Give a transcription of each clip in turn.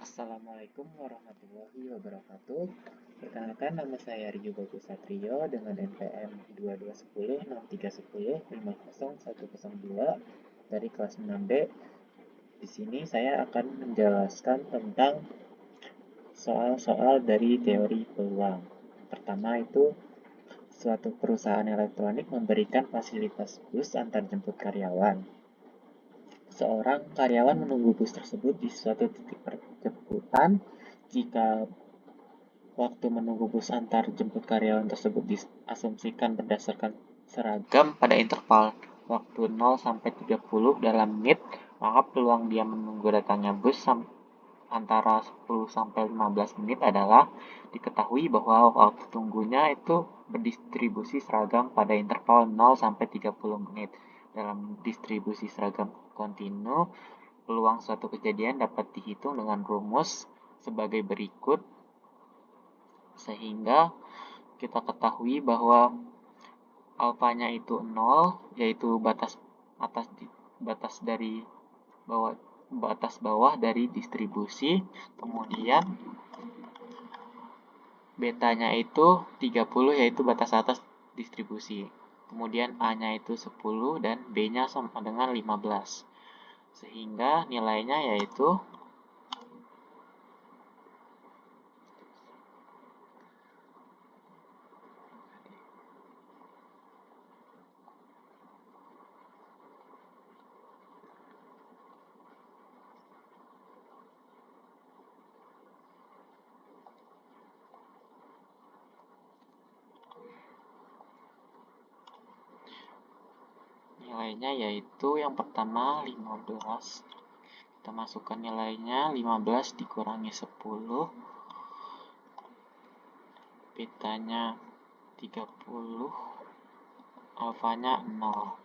Assalamualaikum warahmatullahi wabarakatuh. Perkenalkan, nama saya Rio Bagus Satrio dengan NPM 22106310500102 dari kelas 6B. Di sini saya akan menjelaskan tentang soal-soal dari teori peluang. Pertama itu, suatu perusahaan elektronik memberikan fasilitas bus antar jemput karyawan. Seorang karyawan menunggu bus tersebut di suatu titik penjemputan. Jika waktu menunggu bus antar jemput karyawan tersebut diasumsikan berdasarkan seragam pada interval waktu 0 sampai 30 dalam menit, maka peluang dia menunggu datangnya bus antara 10 sampai 15 menit adalah diketahui bahwa waktu tunggunya itu berdistribusi seragam pada interval 0 sampai 30 menit. Dalam distribusi seragam kontinu, peluang suatu kejadian dapat dihitung dengan rumus sebagai berikut, sehingga kita ketahui bahwa alfanya itu 0, yaitu batas dari bawah dari distribusi, kemudian betanya itu 30, yaitu batas atas distribusi, kemudian A-nya itu 10 dan B-nya sama dengan 15, sehingga nilainya yaitu yang pertama 15. Kita masukkan nilainya 15 dikurangi 10, betanya 30, alfanya 0,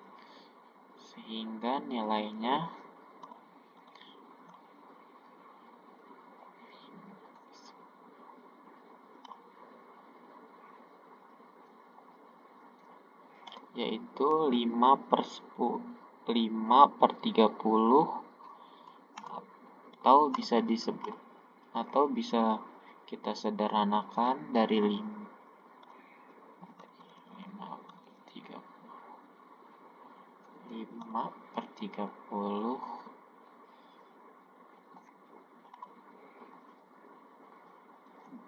sehingga nilainya yaitu 5/30, atau bisa kita sederhanakan dari 5/30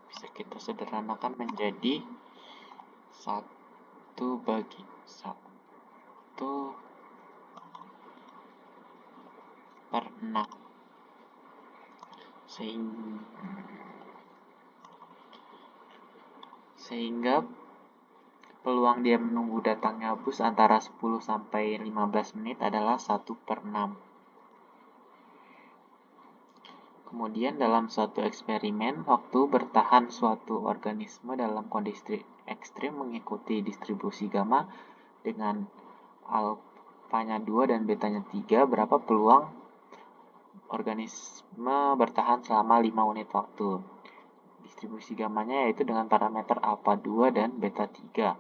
bisa kita sederhanakan menjadi 1/6, sehingga peluang dia menunggu datangnya bus antara 10 sampai 15 menit adalah 1/6. Kemudian dalam suatu eksperimen, waktu bertahan suatu organisme dalam kondisi ekstrim mengikuti distribusi gamma dengan alfanya 2 dan betanya 3, berapa peluang organisme bertahan selama 5 unit waktu. Distribusi gammanya yaitu dengan parameter alfa 2 dan beta 3.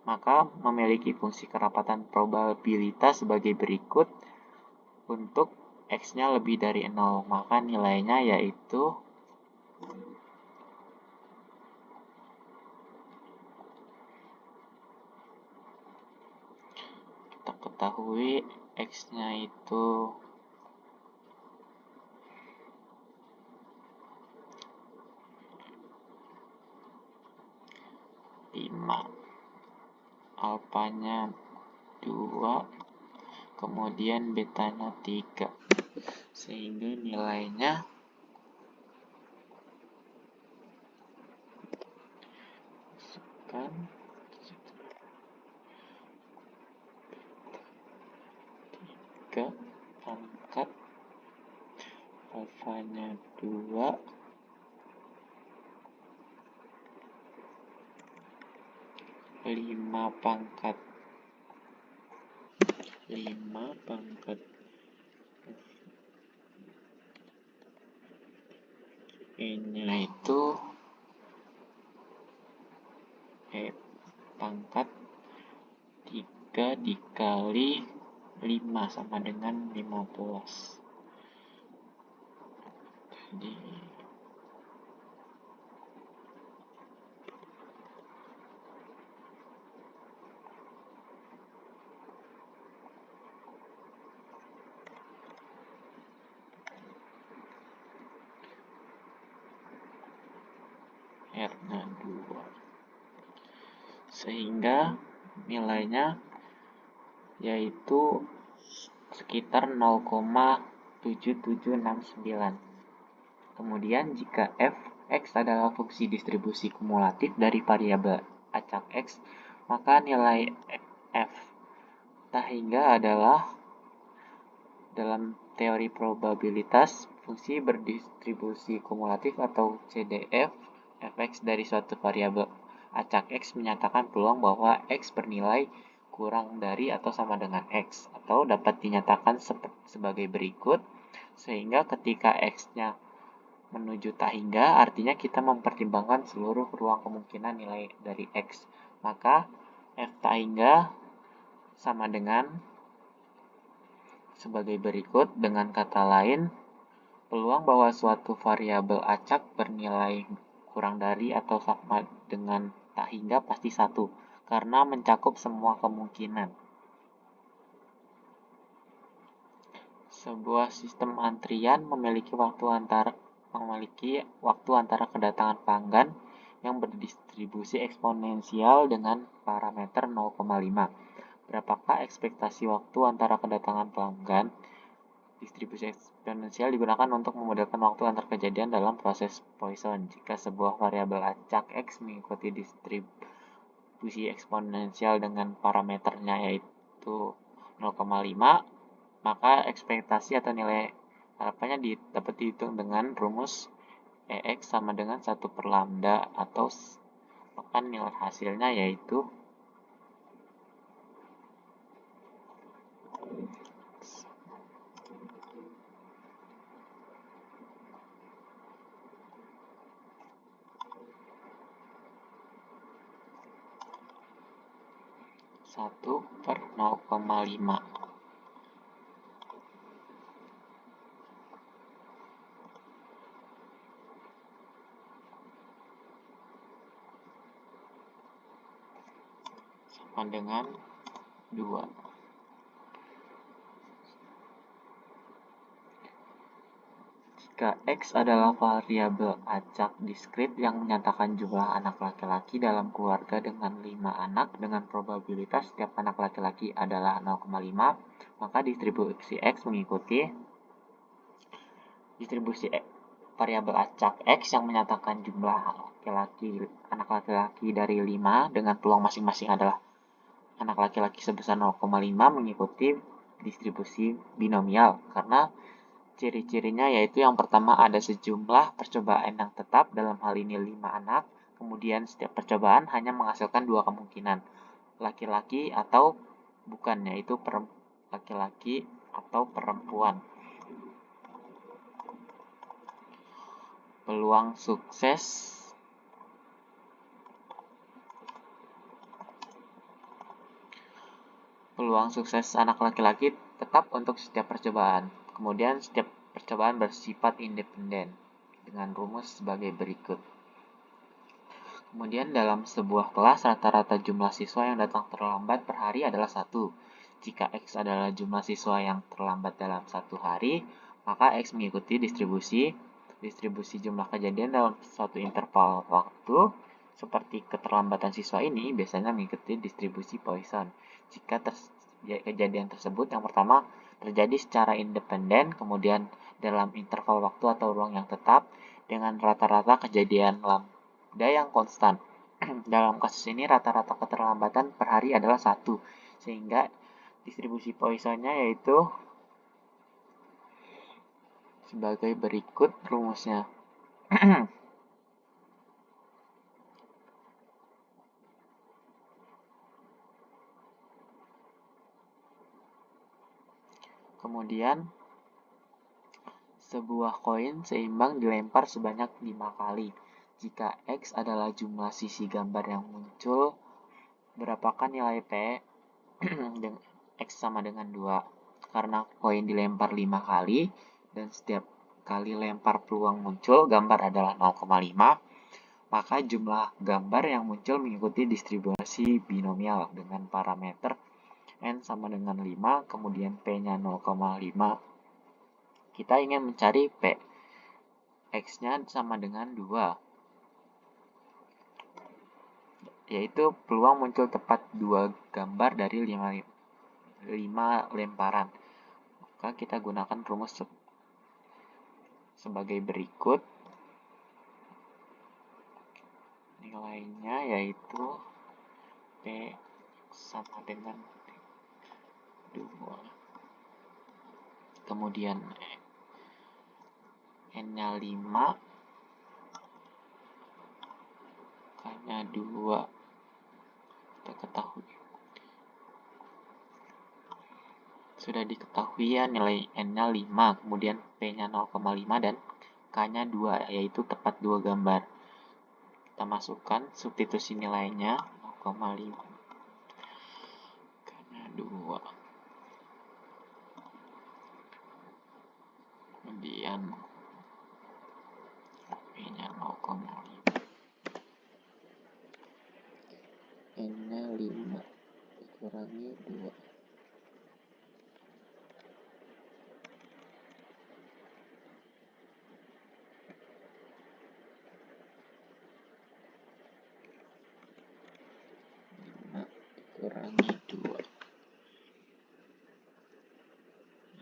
Maka memiliki fungsi kerapatan probabilitas sebagai berikut. Untuk X-nya lebih dari 0, maka nilainya yaitu kita ketahui X-nya itu 5, alfanya 2, kemudian betanya 3, sehingga nilainya kan 3 pangkat alfanya 2 5 pangkat E-nya itu pangkat 3 dikali 5 sama dengan 15. di R-nya 2, sehingga nilainya yaitu sekitar 0,7769. Kemudian jika f(x) adalah fungsi distribusi kumulatif dari variabel acak x, maka nilai f tahingga adalah dalam teori probabilitas fungsi berdistribusi kumulatif atau CDF fx dari suatu variabel acak x menyatakan peluang bahwa x bernilai kurang dari atau sama dengan x, atau dapat dinyatakan sebagai berikut, sehingga ketika x-nya menuju tahingga artinya kita mempertimbangkan seluruh ruang kemungkinan nilai dari x, maka f tahingga sama dengan sebagai berikut. Dengan kata lain, peluang bahwa suatu variabel acak bernilai kurang dari atau sama dengan tahingga pasti 1, karena mencakup semua kemungkinan. Sebuah sistem antrian memiliki waktu antara kedatangan pelanggan yang berdistribusi eksponensial dengan parameter 0,5. Berapakah ekspektasi waktu antara kedatangan pelanggan? Distribusi eksponensial digunakan untuk memodelkan waktu antar kejadian dalam proses Poisson. Jika sebuah variabel acak x mengikuti distribusi eksponensial dengan parameternya yaitu 0,5, maka ekspektasi atau nilai harapannya dapat dihitung dengan rumus EX sama dengan 1 per lambda, atau maka nilai hasilnya yaitu satu per 0,5. Sama dengan 2. Jika X adalah variabel acak diskrit yang menyatakan jumlah anak laki-laki dalam keluarga dengan 5 anak dengan probabilitas setiap anak laki-laki adalah 0,5, maka distribusi X mengikuti distribusi variabel acak X yang menyatakan jumlah anak laki-laki dari 5 dengan peluang masing-masing adalah anak laki-laki sebesar 0,5 mengikuti distribusi binomial, karena ciri-cirinya yaitu yang pertama ada sejumlah percobaan yang tetap, dalam hal ini 5 anak, kemudian setiap percobaan hanya menghasilkan 2 kemungkinan, laki-laki atau bukan, yaitu laki-laki atau perempuan. Peluang sukses anak laki-laki tetap untuk setiap percobaan. Kemudian setiap percobaan bersifat independen dengan rumus sebagai berikut. Kemudian dalam sebuah kelas rata-rata jumlah siswa yang datang terlambat per hari adalah 1. Jika X adalah jumlah siswa yang terlambat dalam 1 hari, maka X mengikuti distribusi jumlah kejadian dalam suatu interval waktu. Seperti keterlambatan siswa ini biasanya mengikuti distribusi Poisson. Jika kejadian tersebut yang pertama terjadi secara independen, kemudian dalam interval waktu atau ruang yang tetap, dengan rata-rata kejadian lambda yang konstan. Dalam kasus ini rata-rata keterlambatan per hari adalah 1, sehingga distribusi Poissonnya yaitu sebagai berikut rumusnya. Kemudian, sebuah koin seimbang dilempar sebanyak 5 kali. Jika X adalah jumlah sisi gambar yang muncul, berapakah nilai P? X sama dengan 2. Karena koin dilempar 5 kali, dan setiap kali lempar peluang muncul, gambar adalah 0,5, maka jumlah gambar yang muncul mengikuti distribusi binomial dengan parameter N sama dengan 5, kemudian P-nya 0,5. Kita ingin mencari P. X-nya sama dengan 2. Yaitu peluang muncul tepat 2 gambar dari 5 lemparan. Maka kita gunakan rumus sebagai berikut. Nilainya yaitu P sama dengan 2. Kemudian N-nya 5, K-nya 2. Kita ketahui. Sudah diketahui ya nilai N-nya 5, kemudian P-nya 0,5 dan K-nya 2, yaitu tepat 2 gambar. Kita masukkan substitusi nilainya 0,5, K-nya 2. Kemudian P-nya 0,5. N-nya 5 dikurangi 2. Kurangi 2,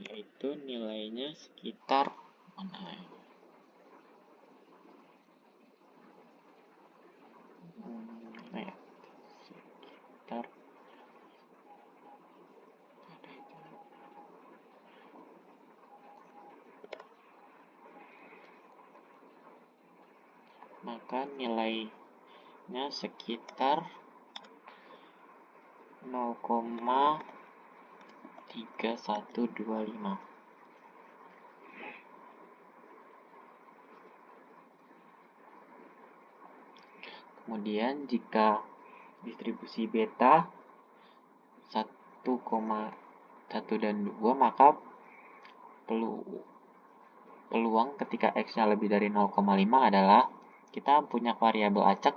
yaitu nilainya sekitar sekitar maka nilainya sekitar 0,3125. Kemudian jika distribusi beta 1,1 dan 2, maka peluang ketika X-nya lebih dari 0,5 adalah kita punya variabel acak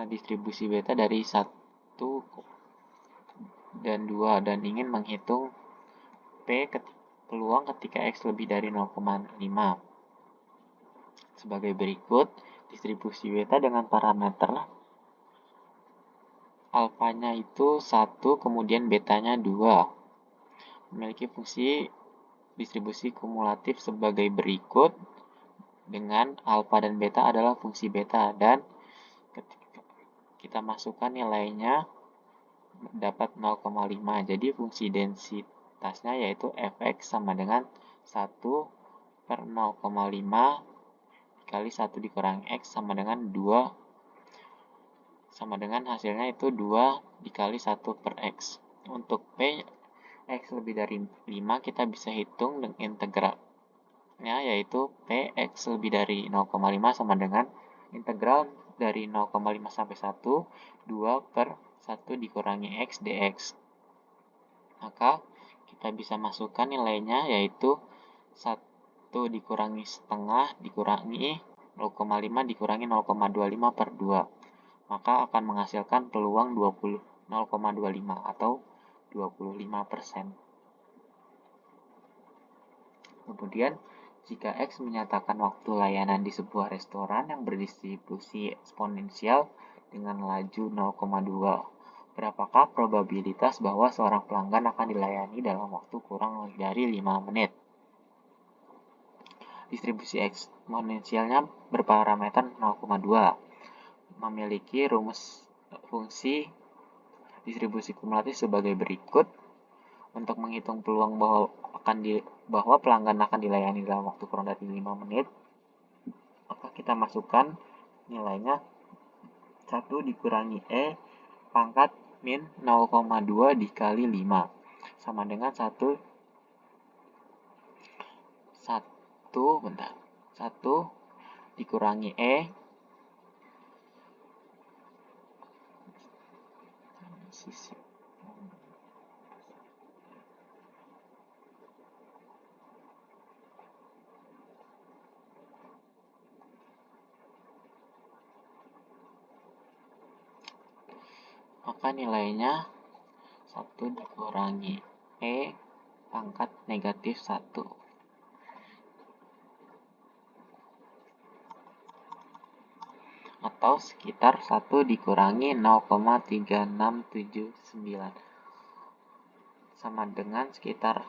distribusi beta dari 1 dan 2 dan ingin menghitung peluang ketika X lebih dari 0,5 sebagai berikut. Distribusi beta dengan parameter alfanya itu 1, kemudian betanya 2. Memiliki fungsi distribusi kumulatif sebagai berikut, dengan alfa dan beta adalah fungsi beta, dan ketika kita masukkan nilainya dapat 0,5. Jadi fungsi densitasnya yaitu fx sama dengan 1 per 0,5 dikali 1 dikurangi x sama dengan 2, sama dengan hasilnya itu 2 dikali 1 per x. Untuk P X lebih dari 5 kita bisa hitung dengan integralnya yaitu P X lebih dari 0,5 sama dengan integral dari 0,5 sampai 1, 2 per 1 dikurangi X dx. Maka kita bisa masukkan nilainya yaitu 1 dikurangi setengah dikurangi 0,5 dikurangi 0,25 per 2. Maka akan menghasilkan peluang 0,25 atau 25%. Kemudian, jika X menyatakan waktu layanan di sebuah restoran yang berdistribusi eksponensial dengan laju 0,2, berapakah probabilitas bahwa seorang pelanggan akan dilayani dalam waktu kurang dari 5 menit? Distribusi eksponensialnya berparameter 0,2, memiliki rumus fungsi distribusi kumulatif sebagai berikut. Untuk menghitung peluang bahwa pelanggan akan dilayani dalam waktu kurang dari 5 menit, maka kita masukkan nilainya 1 dikurangi E pangkat min 0,2 dikali 5 sama dengan 1 dikurangi E maka nilainya 1 dikurangi E pangkat negatif 1. Atau sekitar 1 dikurangi 0,3679 sama dengan sekitar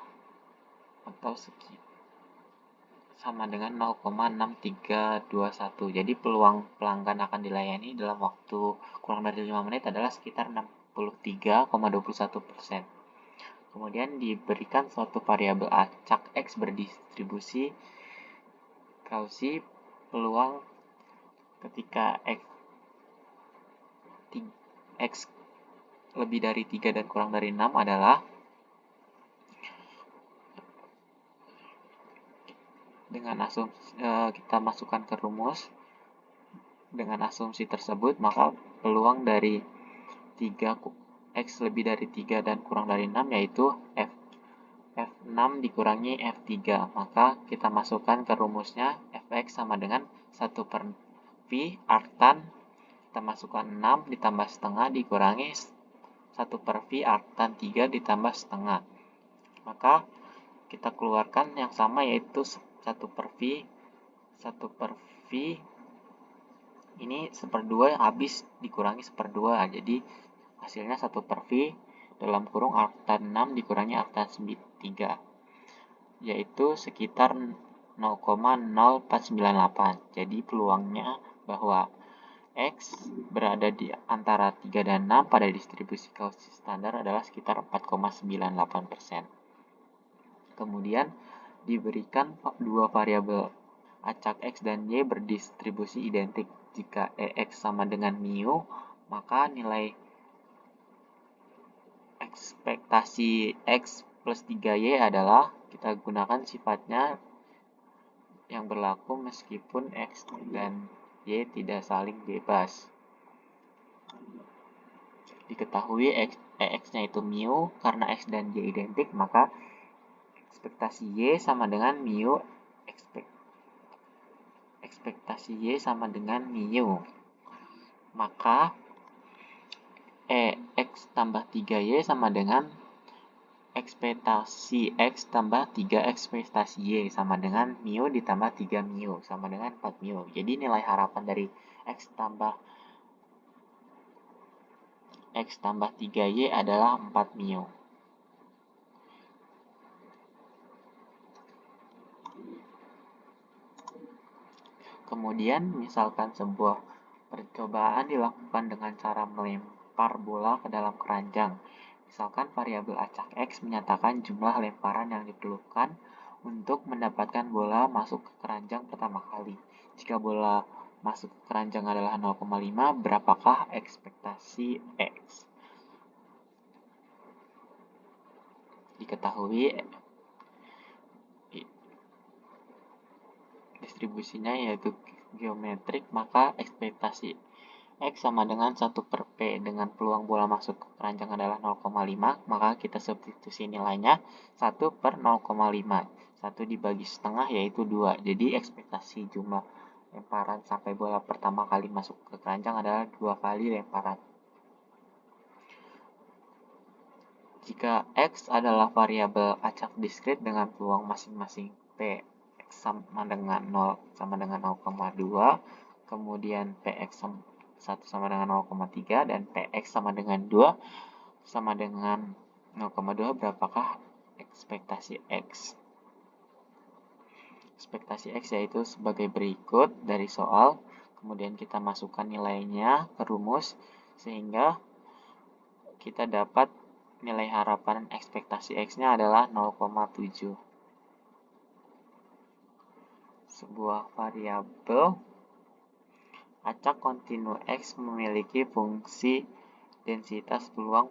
sama dengan 0,6321. Jadi peluang pelanggan akan dilayani dalam waktu kurang dari 5 menit adalah sekitar 63,21%. Kemudian diberikan suatu variabel acak X berdistribusi Cauchy peluang ketika X lebih dari 3 dan kurang dari 6 adalah dengan asumsi kita masukkan ke rumus dengan asumsi tersebut, maka peluang dari 3 X lebih dari 3 dan kurang dari 6 yaitu F6 dikurangi F3. Maka kita masukkan ke rumusnya Fx sama dengan 1 per V arctan, kita masukkan 6 ditambah setengah dikurangi 1 per V arctan 3 ditambah setengah. Maka kita keluarkan yang sama yaitu 1 per V ini 1/2 habis dikurangi 1/2, jadi hasilnya 1 per V dalam kurung arctan 6 dikurangi arctan 3 yaitu sekitar 0,0498. Jadi peluangnya bahwa X berada di antara 3 dan 6 pada distribusi Cauchy standar adalah sekitar 4,98%. Kemudian diberikan dua variabel acak X dan Y berdistribusi identik. Jika EX sama dengan mu, maka nilai ekspektasi X plus 3Y adalah, kita gunakan sifatnya yang berlaku meskipun X dan Y tidak saling bebas. Diketahui EX-nya itu mu, karena X dan Y identik, maka ekspektasi Y sama dengan mu ekspektasi Y sama dengan mu. Maka EX tambah 3Y sama dengan ekspektasi X tambah 3 ekspektasi Y sama dengan mu ditambah 3 mu sama dengan 4 mu. Jadi nilai harapan dari X tambah 3Y adalah 4 mu. Kemudian misalkan sebuah percobaan dilakukan dengan cara melempar bola ke dalam keranjang. Misalkan variabel acak X menyatakan jumlah lemparan yang diperlukan untuk mendapatkan bola masuk ke keranjang pertama kali. Jika bola masuk ke keranjang adalah 0,5, berapakah ekspektasi X? Diketahui distribusinya yaitu geometrik, maka ekspektasi X sama dengan 1 per P. Dengan peluang bola masuk ke keranjang adalah 0,5, maka kita substitusi nilainya 1 per 0,5. 1 dibagi setengah yaitu 2. Jadi ekspektasi jumlah lemparan sampai bola pertama kali masuk ke keranjang adalah 2 kali lemparan. Jika X adalah variabel acak diskrit dengan peluang masing-masing P sama dengan 0 sama dengan 0,2, kemudian PX 1 sama dengan 0,3 dan PX sama dengan 2 sama dengan 0,2, berapakah ekspektasi X? Ekspektasi X yaitu sebagai berikut dari soal, kemudian kita masukkan nilainya ke rumus sehingga kita dapat nilai harapan ekspektasi X-nya adalah 0,7. Sebuah variabel acak kontinu X memiliki fungsi densitas peluang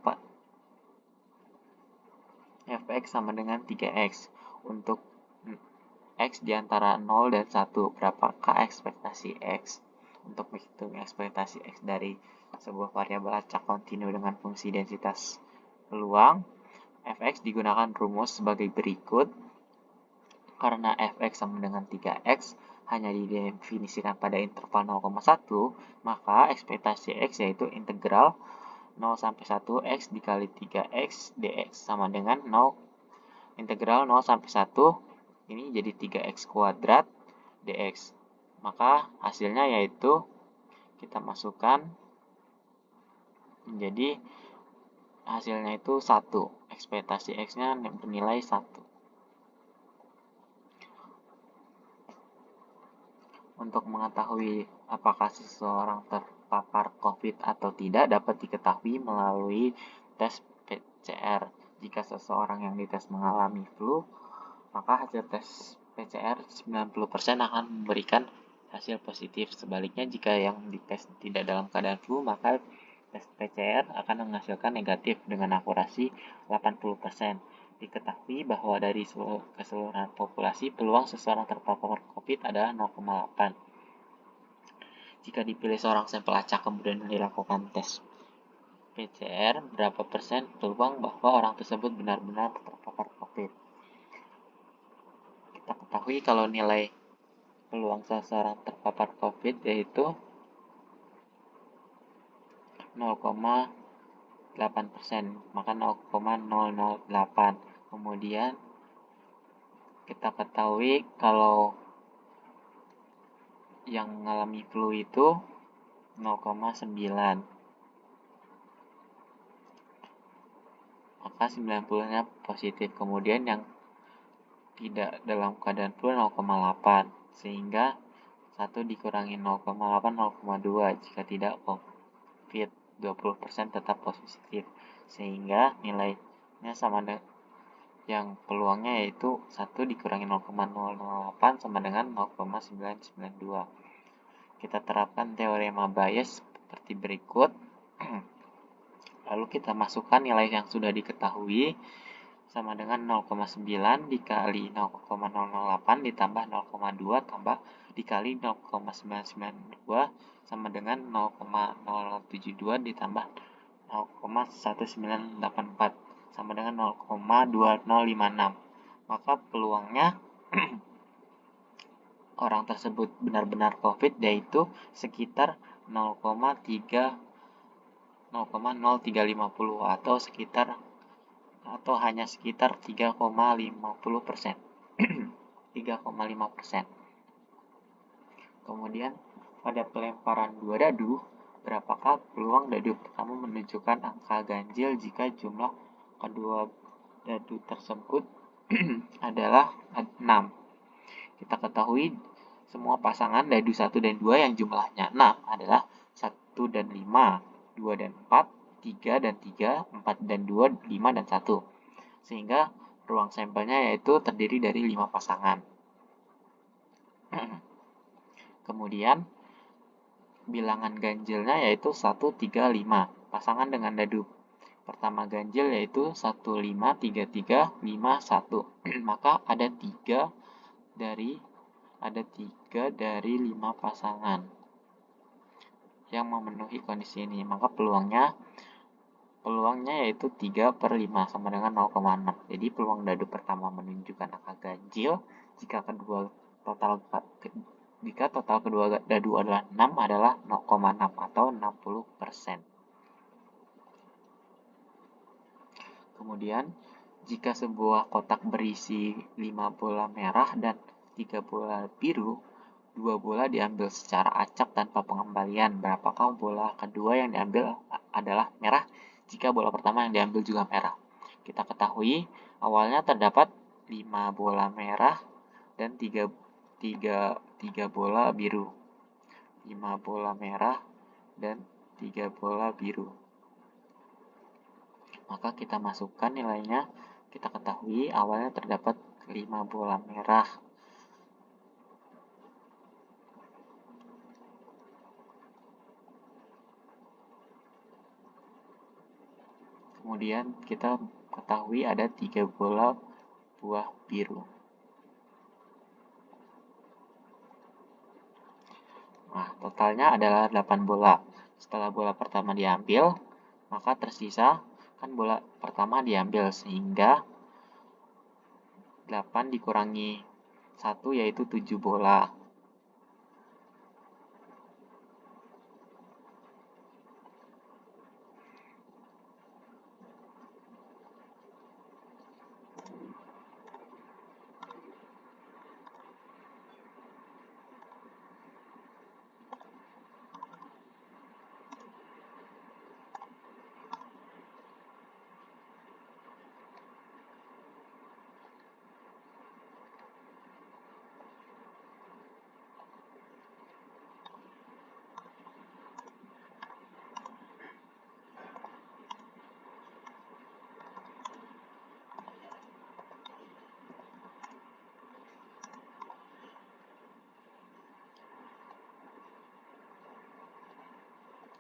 Fx sama dengan 3x. Untuk X di antara 0 dan 1, berapakah ekspektasi X? Untuk menghitung ekspektasi X dari sebuah variabel acak kontinu dengan fungsi densitas peluang, Fx digunakan rumus sebagai berikut. Karena Fx sama dengan 3x hanya didefinisikan pada interval 0,1, maka ekspektasi X yaitu integral 0 sampai 1 X dikali 3X dx sama dengan 0 integral 0 sampai 1 ini jadi 3X kuadrat dx. Maka hasilnya yaitu kita masukkan menjadi hasilnya itu 1. Ekspektasi X-nya bernilai 1. Untuk mengetahui apakah seseorang terpapar COVID atau tidak dapat diketahui melalui tes PCR. Jika seseorang yang dites mengalami flu, maka hasil tes PCR 90% akan memberikan hasil positif. Sebaliknya, jika yang dites tidak dalam keadaan flu, maka tes PCR akan menghasilkan negatif dengan akurasi 80%. Diketahui bahwa dari keseluruhan populasi, peluang seseorang terpapar COVID adalah 0,8. Jika dipilih seorang sampel acak kemudian dilakukan tes PCR, berapa persen peluang bahwa orang tersebut benar-benar terpapar COVID? Kita ketahui kalau nilai peluang seseorang terpapar COVID yaitu 0,8%, maka 0,008. Kemudian kita ketahui kalau yang mengalami flu itu 0,9. Maka 90-nya positif. Kemudian yang tidak dalam keadaan flu 0,8. Sehingga 1 dikurangi 0,8, 0,2. Jika tidak COVID, 20% tetap positif. Sehingga nilainya sama dengan yang peluangnya yaitu 1 dikurangi 0,008 sama dengan 0,992. Kita terapkan teorema Bayes seperti berikut. Lalu kita masukkan nilai yang sudah diketahui sama dengan 0,9 dikali 0,008 ditambah 0,2 tambah dikali 0,992 sama dengan 0,072 ditambah 0,1984 sama dengan 0,2056. Maka peluangnya orang tersebut benar-benar COVID yaitu sekitar 0,0350 atau hanya sekitar 3,50%. 3,5%. Kemudian pada pelemparan 2 dadu, berapakah peluang dadu pertama menunjukkan angka ganjil jika jumlah kedua dadu tersebut adalah 6. Kita ketahui semua pasangan dadu 1 dan 2 yang jumlahnya 6 adalah 1 dan 5, 2 dan 4, 3 dan 3, 4 dan 2, 5 dan 1. Sehingga ruang sampelnya yaitu terdiri dari 5 pasangan. Kemudian bilangan ganjilnya yaitu 1, 3, 5. Pasangan dengan dadu pertama ganjil yaitu 1, 5, 3, 3, 5, 1. Maka ada 3 dari 5 pasangan yang memenuhi kondisi ini. Maka peluangnya yaitu 3/5 sama dengan 0,6. Jadi peluang dadu pertama menunjukkan angka ganjil jika total kedua dadu adalah 6 adalah 0,6 atau 60%. Kemudian, jika sebuah kotak berisi 5 bola merah dan 3 bola biru, 2 bola diambil secara acak tanpa pengembalian. Berapakah bola kedua yang diambil adalah merah jika bola pertama yang diambil juga merah? Kita ketahui awalnya terdapat 5 bola merah dan 3 bola biru. 5 bola merah dan 3 bola biru. Maka kita masukkan nilainya, kita ketahui awalnya terdapat 5 bola merah. Kemudian kita ketahui ada 3 bola buah biru. Nah, totalnya adalah 8 bola. Setelah bola pertama diambil, maka tersisa kan bola pertama diambil sehingga 8 dikurangi 1 yaitu 7 bola.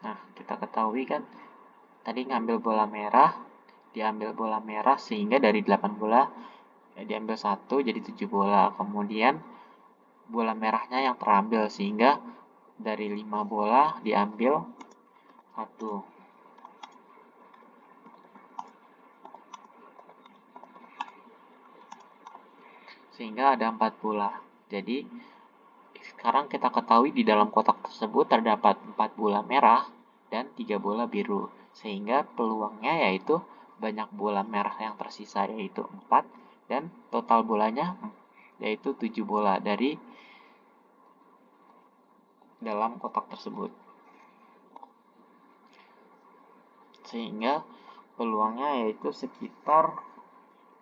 Nah, kita ketahui kan tadi ngambil bola merah, diambil bola merah sehingga dari 8 bola diambil 1 jadi 7 bola. Kemudian bola merahnya yang terambil sehingga dari 5 bola diambil 1. Sehingga ada 4 bola. Jadi sekarang kita ketahui di dalam kotak tersebut terdapat 4 bola merah dan 3 bola biru. Sehingga peluangnya yaitu banyak bola merah yang tersisa yaitu 4 dan total bolanya yaitu 7 bola dari dalam kotak tersebut. Sehingga peluangnya yaitu sekitar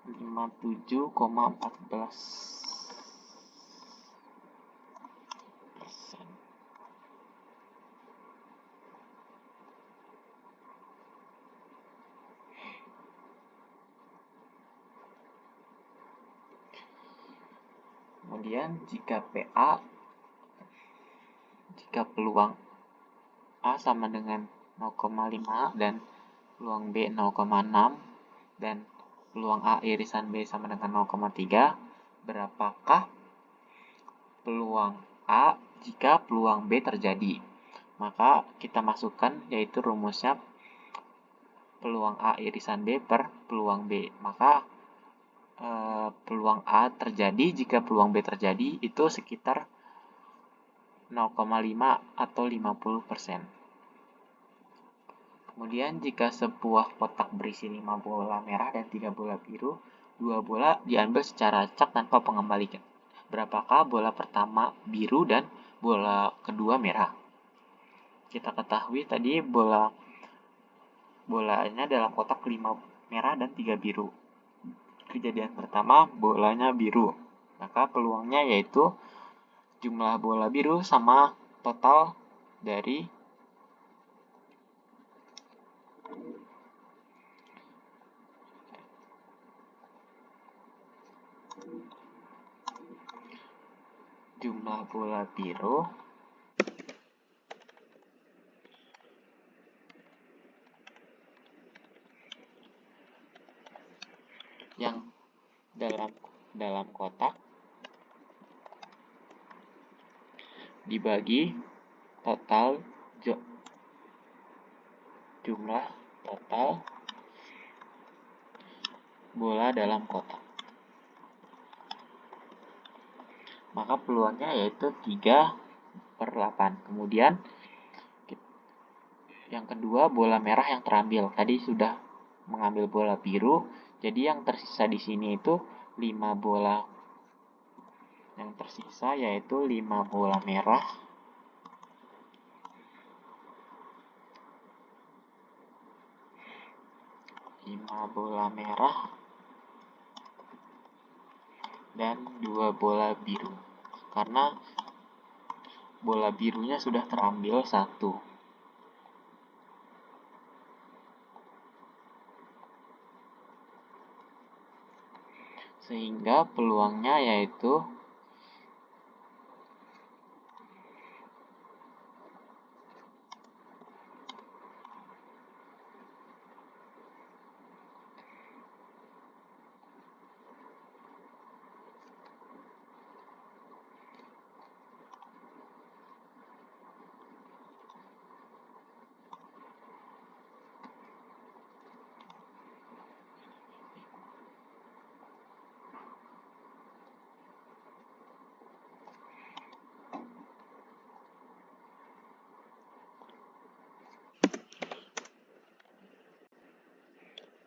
57,14%. Kemudian jika peluang A sama dengan 0,5 dan peluang B 0,6 dan peluang A irisan B sama dengan 0,3, berapakah peluang A jika peluang B terjadi? Maka kita masukkan yaitu rumusnya peluang A irisan B per peluang B. Maka peluang A terjadi jika peluang B terjadi itu sekitar 0,5 atau 50%. Kemudian jika sebuah kotak berisi 5 bola merah dan 3 bola biru, 2 bola diambil secara acak tanpa pengembalian. Berapakah bola pertama biru dan bola kedua merah? Kita ketahui tadi bolanya dalam kotak 5 merah dan 3 biru. Kejadian pertama bolanya biru. Maka peluangnya yaitu jumlah bola biru sama total dari jumlah bola biru yang dalam kotak dibagi total jumlah total bola dalam kotak. Maka peluangnya yaitu 3/8. Kemudian yang kedua bola merah yang terambil. Tadi sudah mengambil bola biru, jadi yang tersisa di sini itu 5 bola. Yang tersisa yaitu 5 bola merah dan 2 bola biru. Karena bola birunya sudah terambil 1. Sehingga peluangnya yaitu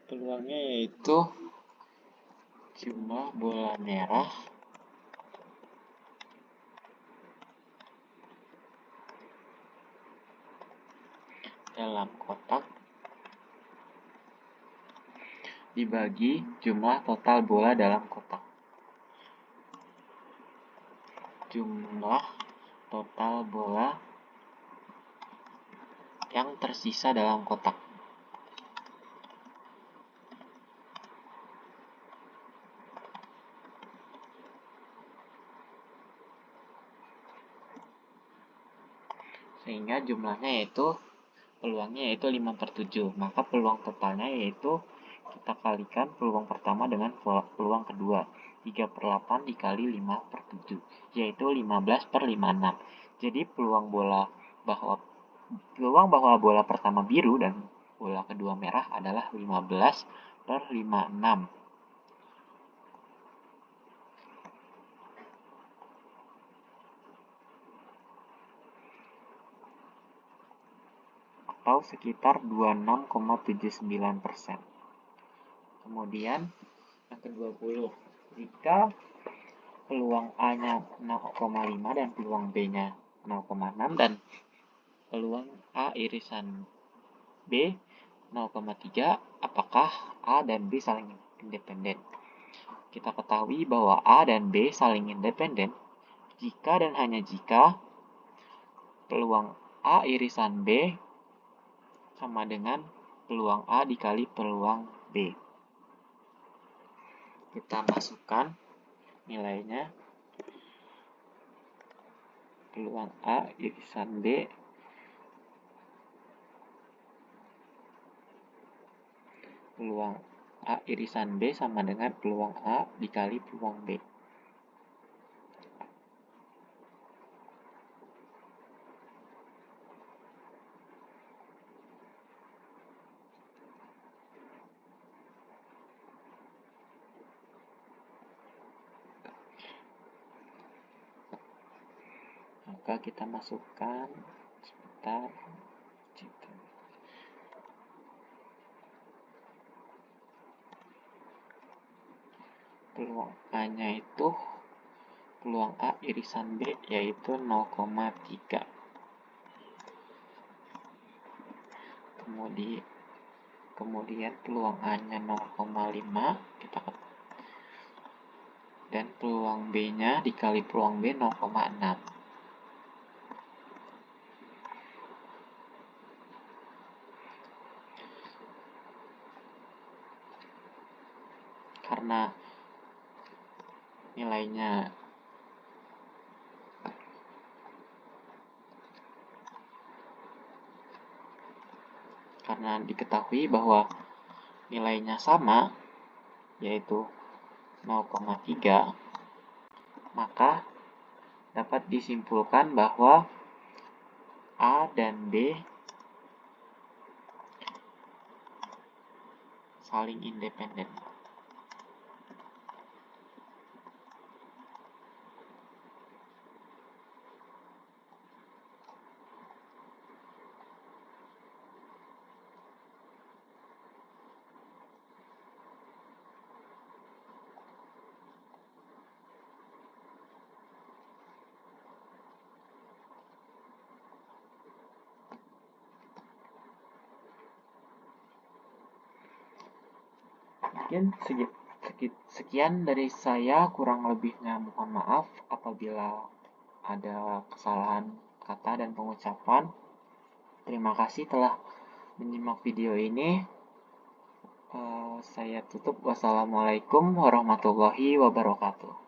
peluangnya yaitu jumlah bola merah dalam kotak dibagi jumlah total bola dalam kotak. Jumlah total bola yang tersisa dalam kotak. Sehingga jumlahnya yaitu peluangnya yaitu 5/7. Maka peluang totalnya yaitu kita kalikan peluang pertama dengan peluang kedua. 3/8 dikali 5/7, yaitu 15/56. Jadi peluang bahwa bola pertama biru dan bola kedua merah adalah 15/56. Atau sekitar 26,79%. Kemudian yang ke-20, jika peluang A-nya 0,5 dan peluang B-nya 0,6 dan peluang A irisan B 0,3, apakah A dan B saling independen? Kita ketahui bahwa A dan B saling independen jika dan hanya jika peluang A irisan B sama dengan peluang A dikali peluang B. Kita masukkan nilainya. Peluang A irisan B peluang A irisan B sama dengan peluang A dikali peluang B. Maka kita masukkan sebentar. Peluang A-nya itu peluang A irisan B yaitu 0,3. Kemudian peluang A-nya 0,5 dan peluang B-nya dikali peluang B 0,6. Karena nilainya diketahui bahwa nilainya sama, yaitu 0,3, maka dapat disimpulkan bahwa A dan B saling independen. Mungkin sekian dari saya, kurang lebihnya mohon maaf apabila ada kesalahan kata dan pengucapan. Terima kasih telah menyimak video ini. Saya tutup. Wassalamualaikum warahmatullahi wabarakatuh.